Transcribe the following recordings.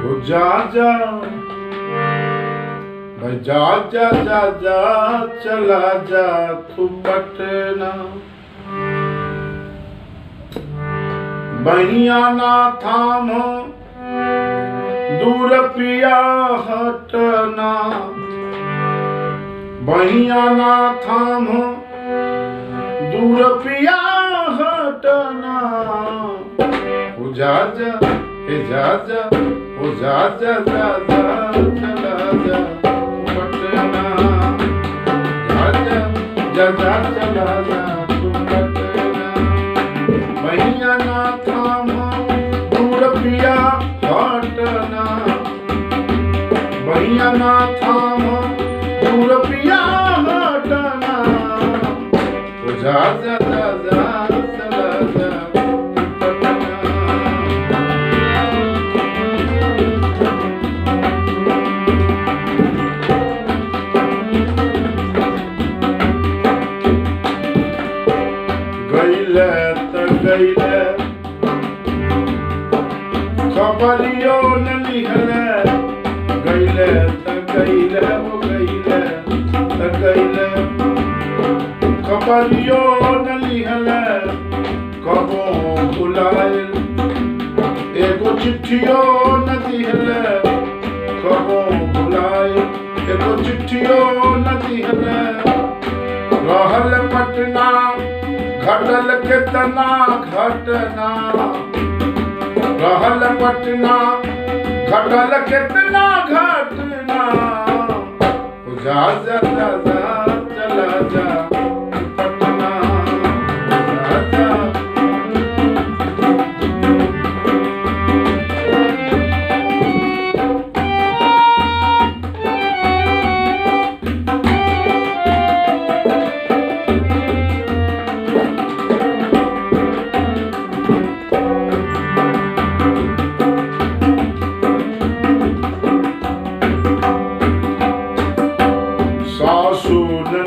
ओ जा जा भाई जा जा जा जा चला जा तू पटना बहिया ना थाम दूर पिया हटना बहिया ना थाम दूर पिया हटना ओ जा जा हे जा जा ओ जा जा जा जा चला जा पटना जा जा जा जा चला जा तू पटना बहिया ना थाम दूर पिया हटना बहिया ना थाम दूर पिया हटना ओ जा जा जा जा चला जा गईले त गईले खबरियो न लिहले गईले त गईले हो गईले त गईले खबरियो न लिहले कबो बुलाइल एगो चिट्ठियो न दिहले कबो बुलाइल एगो चिट्ठियो न दिहले रहल पटना घटल कितना घटना रहल पटना घटल कितना घटना ओ जा जा जा जा चला जा पटना जा जा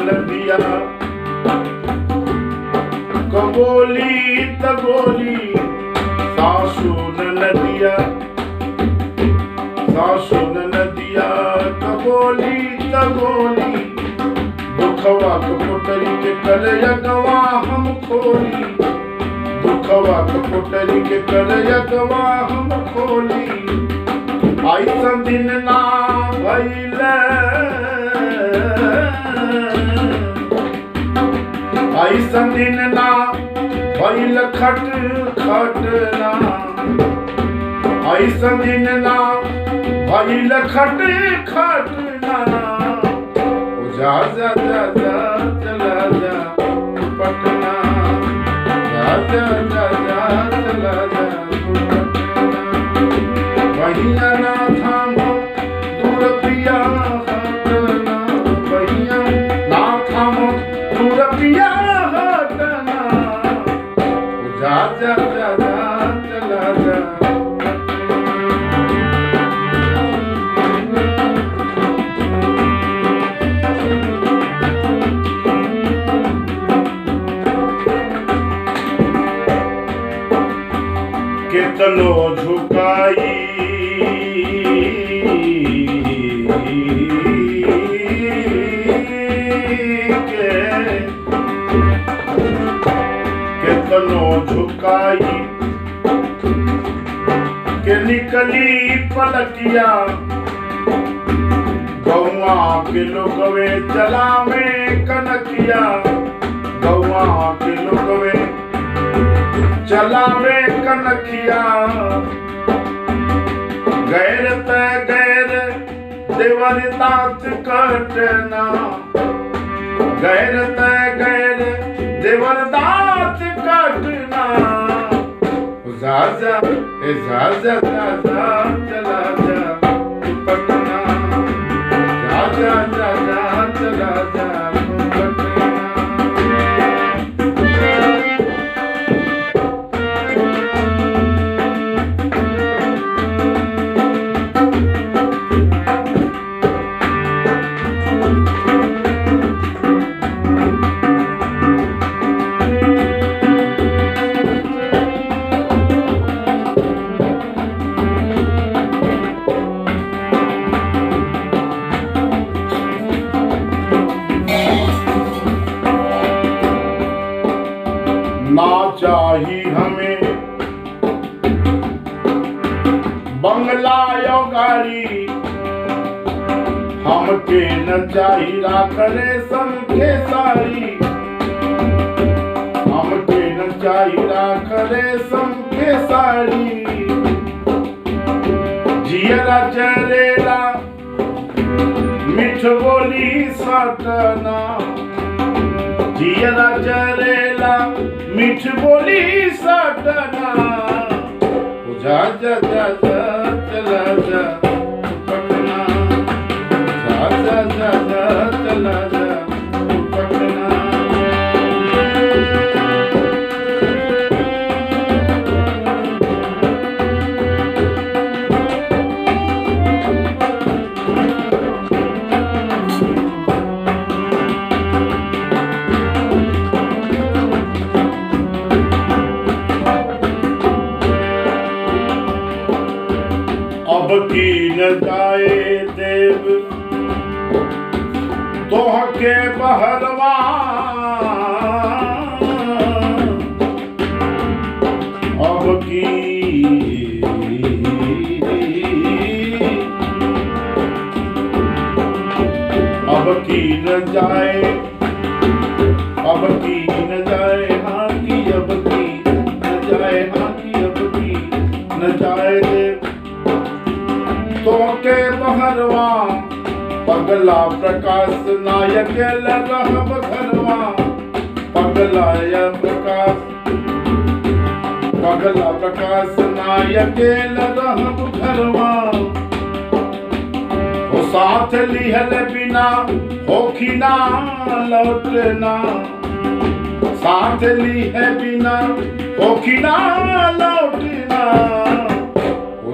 नदिया कबोली तगोली सासू नदिया कबोली तगोली दुखवा कपोटरी के करयगवा हम खोली दुखवा कपोटरी के करयगवा हम खोली ऐसा दिन ना भइले ऐसा दिन ना भइल खट खटना ऐसा दिन ना भइल खट खटना ओ जा जा जा जा चला जा पटना जा जा जा जा चला जा पटना बहिया ना थाम दूर पिया हटना बहिया ना थाम दूर पिया हटना जा जा जा जा चला जा कितनो झुकाई कितनो झुकाई के निकली पलकिया गौआ के लोगवे चलावे कनकिया गौआ के लोगवे चलावे कनकिया गैर त गैर देवर तात कटना गैर त गैर देवर तात कटना जा जा ए जा जा जा जा चला जा पटना जा जा जा जा चला जा पटना बंगला यो गाड़ी हमके न चाही राखरे संके साड़ी हमके न चाही राखरे संके साड़ी जियरा चरेला मिठ बोली सटना जियरा चरेला मिठ बोली सटना जा जा जा जा चला जा पटना जा जा जा जा चला जा पटना अब की न जाए देव तोह के बहरवा अब की न जाए अब की न जाए हाँ की अब की न जाए हाँ की अब की न जाए देव तोके बहरवा पगला प्रकाश नायक रहब घरवा पगला प्रकाश नायक रहब घरवा हो साथ लिहल बिना होखी ना लौटना साथ लिहे बिना होखी ना लौटना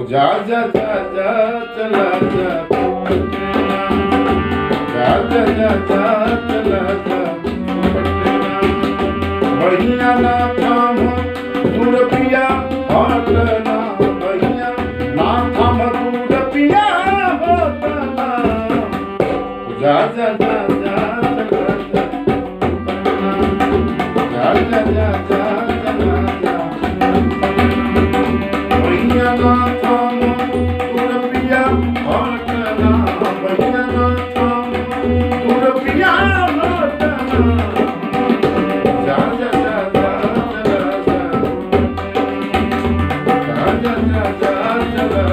जा जा जा जा चला जा पटना जा जा जा जा चला जा पटना बढ़िया ना थाम दूर पिया हटना बढ़िया ना थाम दूर पिया हटना जा जा जा जा चला जा पटना जा जा जा जा चला जा बढ़िया ना जा जा जा